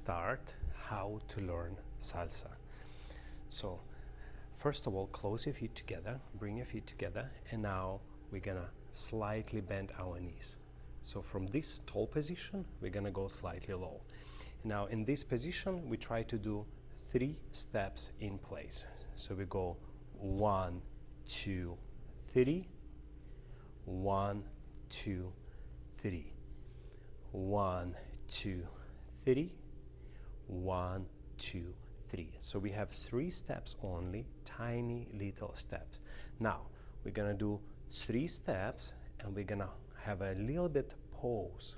start how to learn salsa. So first of all, close your feet together, bring your feet together, and now we're gonna slightly bend our knees. So from this tall position, we're gonna go slightly low. Now in this position, we try to do 3 steps in place. So we go 1, 2, 3, 1, 2, 3, 1, 2, 3, 1, 2, 3. So we have 3 steps only, tiny little steps. Now we're gonna do 3 steps and we're gonna have a little bit pause,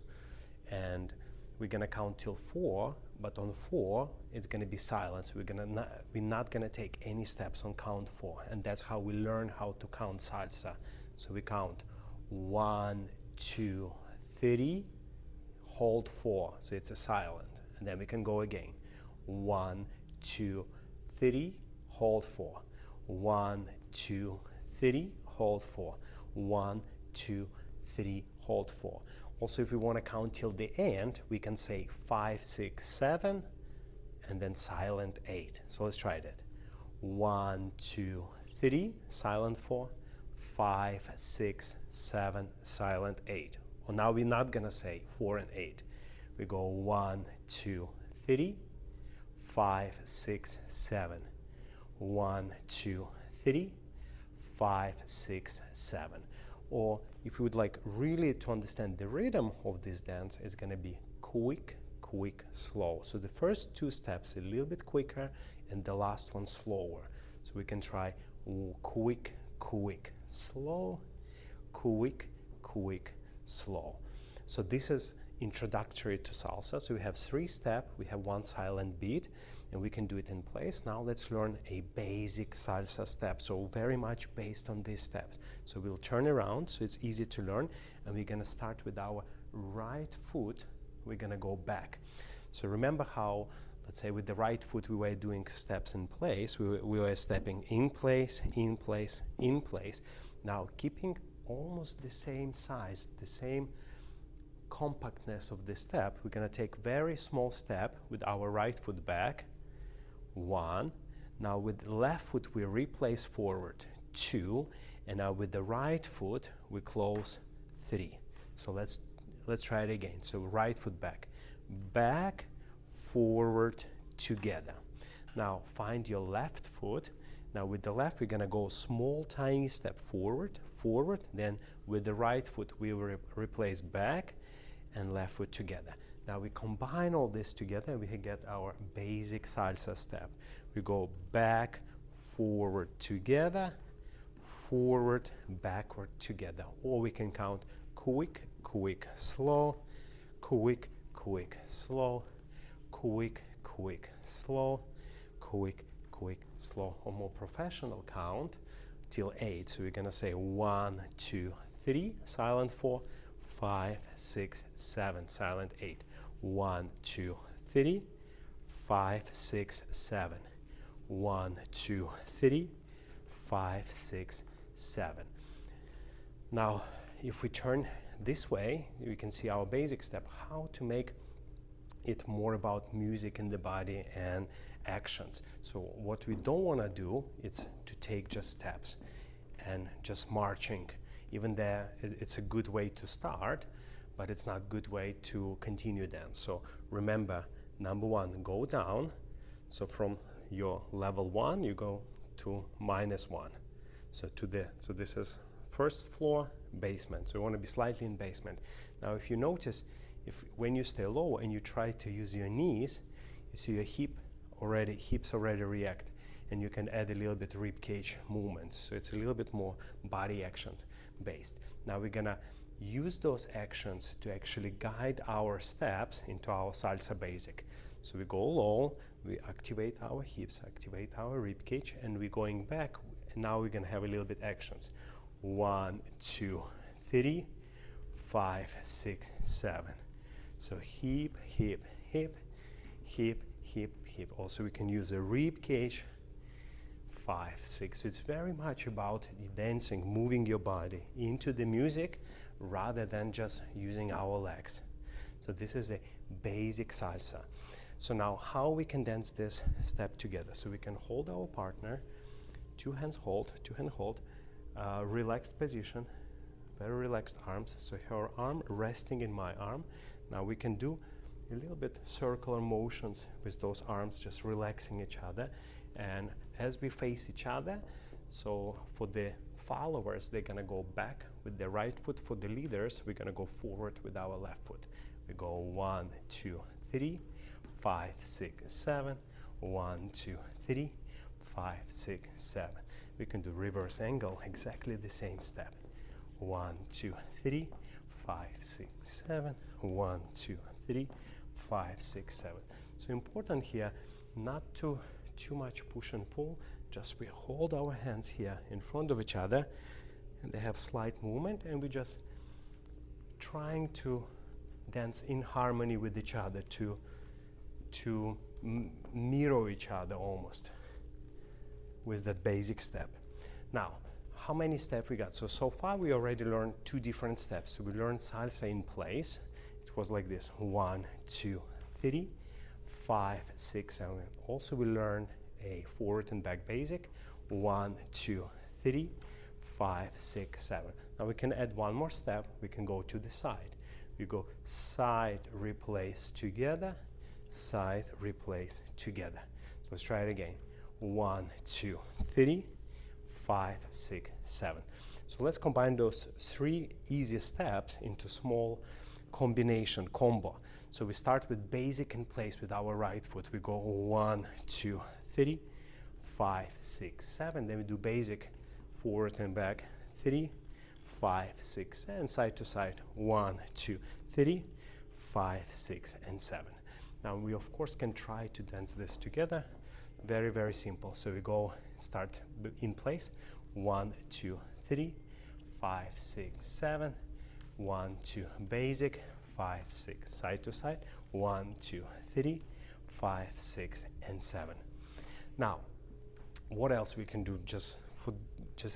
and we're gonna count till 4, but on 4 it's gonna be silence. We're not gonna take any steps on count 4, and that's how we learn how to count salsa. So we count 1, 2, 3, hold 4, so it's a silent, and then we can go again. 1, 2, 3, hold 4. 1, 2, 3, hold 4. 1, 2, 3, hold 4. Also, if we want to count till the end, we can say 5, 6, 7, and then silent 8. So let's try that. 1, 2, 3, silent 4. 5, 6, 7, silent 8. Well, now we're not gonna say 4 and 8. We go 1, 2, 3, 5, 6, 7. 1, 2, 3, 5, 6, 7. Or if you would like really to understand the rhythm of this dance, it's gonna be quick, quick, slow. So the first 2 steps a little bit quicker and the last one slower. So we can try quick, quick, slow, quick, quick, slow. So this is introductory to salsa. So we have 3 steps, we have 1 silent beat, and we can do it in place. Now let's learn a basic salsa step, so very much based on these steps. So we'll turn around so it's easy to learn, and we're gonna start with our right foot. We're gonna go back. So remember how, let's say with the right foot we were doing steps in place, we were stepping in place, in place, in place. Now keeping almost the same size, the same compactness of the step, we're gonna take very small step with our right foot back, 1. Now with the left foot we replace forward, 2, and now with the right foot we close, 3. So let's try it again. So right foot back, back, forward, together. Now find your left foot. Now with the left we're gonna go small tiny step forward, forward, then with the right foot we will replace back and left foot together. Now we combine all this together and we get our basic salsa step. We go back, forward, together, forward, backward, together. Or we can count quick, quick, slow, quick, quick, slow, quick, quick, slow, quick, quick, slow. Or more professional count till 8. So we're gonna say 1, 2, 3, silent 4, 5, 6, 7, silent 8. 1, 2, 3, 5, 6, 7. 1, 2, 3, 5, 6, 7. Now, if we turn this way, we can see our basic step, how to make it more about music in the body and actions. So what we don't want to do is to take just steps and just marching. Even there, it's a good way to start, but it's not a good way to continue dance. So remember, number 1, go down. So from your level 1, you go to -1. So this is first floor, basement. So you want to be slightly in basement. Now, if you notice, when you stay low and you try to use your knees, you see your hips already react, and you can add a little bit rib cage movement. So it's a little bit more body actions based. Now we're gonna use those actions to actually guide our steps into our salsa basic. So we go low, we activate our hips, activate our rib cage, and we're going back. And now we're gonna have a little bit actions. 1, 2, 3, 5, 6, 7. So hip, hip, hip, hip, hip, hip. Also we can use a rib cage, 5, 6. So it's very much about dancing, moving your body into the music rather than just using our legs. So this is a basic salsa. So now how we can dance this step together? So we can hold our partner, two hand hold, relaxed position, very relaxed arms. So her arm resting in my arm. Now we can do a little bit circular motions with those arms, just relaxing each other. And as we face each other, so for the followers, they're gonna go back with the right foot. For the leaders, we're gonna go forward with our left foot. We go 1, 2, 3, 5, 6, 7. 1, 2, 3, 5, 6, 7. We can do reverse angle, exactly the same step. 1, 2, 3, 5, 6, 7. 1, 2, 3, 5, 6, 7. So important here not to too much push and pull. Just we hold our hands here in front of each other, and they have slight movement, and we just trying to dance in harmony with each other, to mirror each other almost with that basic step. Now, how many steps we got? So far we already learned 2 different steps. So we learned salsa in place. It was like this: 1, 2, 3, 5, 6, 7. Also we learned a forward and back basic: 1, 2, 3, 5, 6, 7. Now we can add one more step. We can go to the side. We go side, replace, together, side, replace, together. So let's try it again. 1, 2, 3, 5, 6, 7. So let's combine those 3 easy steps into small combination, combo. So we start with basic in place with our right foot. We go 1, 2, 3, 5, 6, 7. Then we do basic forward and back. 3, 5, 6, and side to side. 1, 2, 3, 5, 6, and 7. Now we of course can try to dance this together. Very, very simple. So we go start in place. 1, 2, 3, 5, 6, 7. 1, 2, basic. 5, 6, side to side. 1, 2, 3, 5, 6, and 7. Now, what else we can do just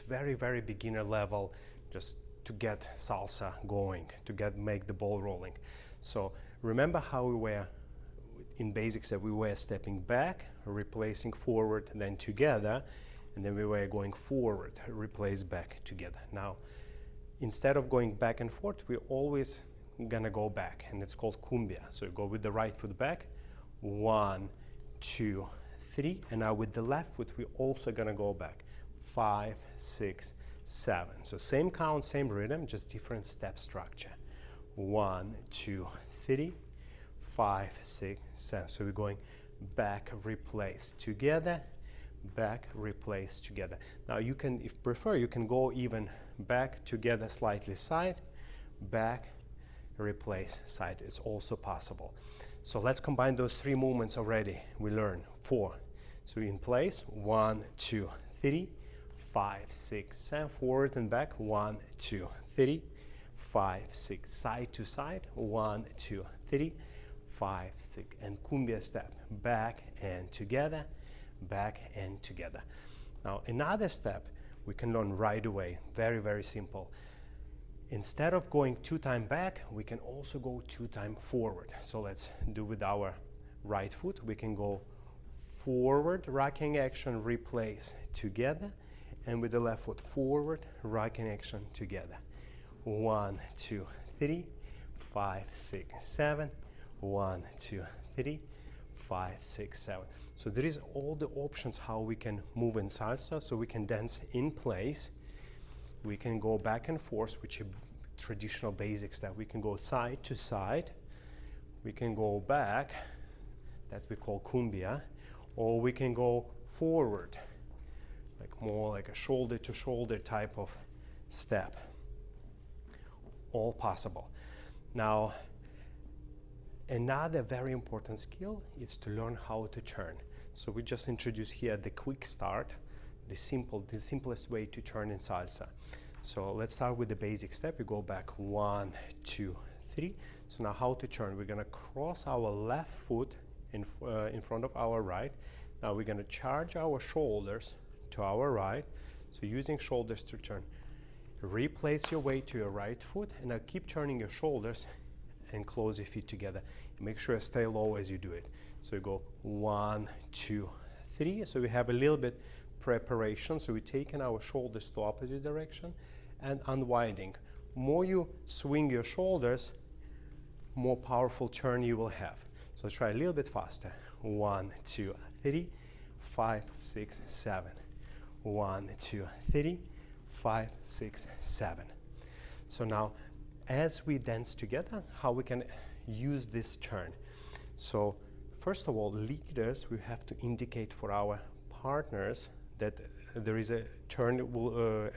very, very beginner level, just to get salsa going, to make the ball rolling. So remember how we were in basics, that we were stepping back, replacing forward, and then together, and then we were going forward, replace back, together. Now, instead of going back and forth, we're always gonna go back, and it's called cumbia. So you go with the right foot back, 1, 2, 3, and now with the left foot, we're also gonna go back, 5, 6, 7. So same count, same rhythm, just different step structure. 1, 2, 3, 5, 6, 7. So we're going back, replace, together, back, replace, together. Now you can, if prefer, you can go even back, together, slightly side, back, replace, side. It's also possible. So let's combine those 3 movements already. We learn 4. So in place, 1, 2, 3, 5, 6, 7. Forward and back, 1, 2, 3, 5, 6. Side to side, 1, 2, 3, 5, 6. And cumbia step, back and together, back and together. Now another step we can learn right away. Very, very simple. Instead of going 2 times back, we can also go 2 times forward. So let's do with our right foot. We can go forward, rocking action, replace, together, and with the left foot forward, rocking action, together. 1, 2, 3, 5, 6, 7. 1, 2, 3, 5, 6, 7. So there is all the options how we can move in salsa. So we can dance in place. We can go back and forth, which is traditional basic step. We can go side to side. We can go back, that we call cumbia, or we can go forward, like more like a shoulder to shoulder type of step. All possible. Now, another very important skill is to learn how to turn. So we just introduced here the quick start, the simplest way to turn in salsa. So let's start with the basic step. We go back 1, 2, 3. So now how to turn? We're gonna cross our left foot in front of our right. Now we're gonna charge our shoulders to our right. So using shoulders to turn. Replace your weight to your right foot, and now keep turning your shoulders and close your feet together. Make sure you stay low as you do it. So you go 1, 2, 3. So we have a little bit preparation. So we're taking our shoulders to opposite direction and unwinding. More you swing your shoulders, more powerful turn you will have. So let's try a little bit faster. 1, 2, 3, 5, 6, 7. 1, 2, 3, 5, 6, 7. So now, as we dance together, how we can use this turn. So first of all, leaders, we have to indicate for our partners that there is a turn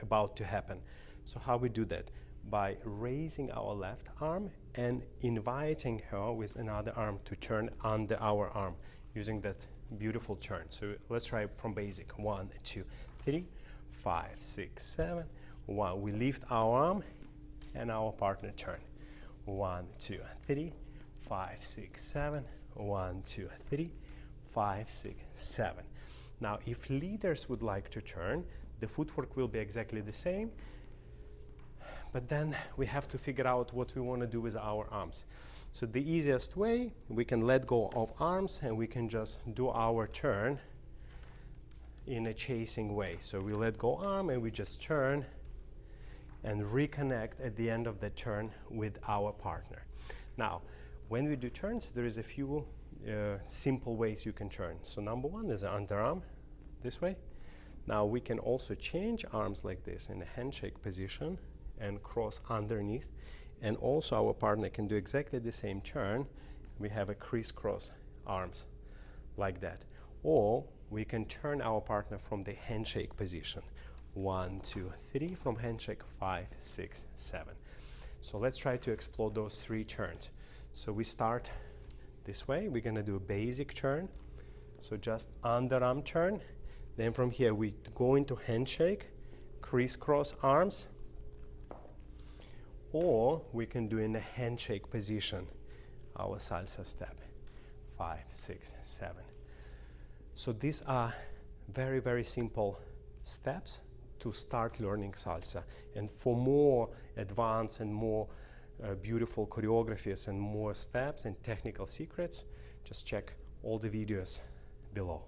about to happen. So how we do that? By raising our left arm and inviting her with another arm to turn under our arm, using that beautiful turn. So let's try from basic. 1, 2, 3, 5, 6, 7. 1. We lift our arm and our partner turn. 1, 2, 3, 5, 6, 7. 1, 2, 3, 5, 6, 7. Now, if leaders would like to turn, the footwork will be exactly the same, but then we have to figure out what we want to do with our arms. So the easiest way, we can let go of arms and we can just do our turn in a chasing way. So we let go arm and we just turn and reconnect at the end of the turn with our partner. Now, when we do turns, there is a few simple ways you can turn. So number one is an underarm, this way. Now we can also change arms like this in a handshake position and cross underneath. And also our partner can do exactly the same turn. We have a crisscross arms like that. Or we can turn our partner from the handshake position. 1, 2, 3 from handshake, 5, 6, 7. So let's try to explore those 3 turns. So we start this way. We're going to do a basic turn. So just underarm turn. Then from here we go into handshake, crisscross arms. Or we can do in a handshake position our salsa step. 5, 6, 7. So these are very, very simple steps to start learning salsa. And for more advanced and more beautiful choreographies and more steps and technical secrets, just check all the videos below.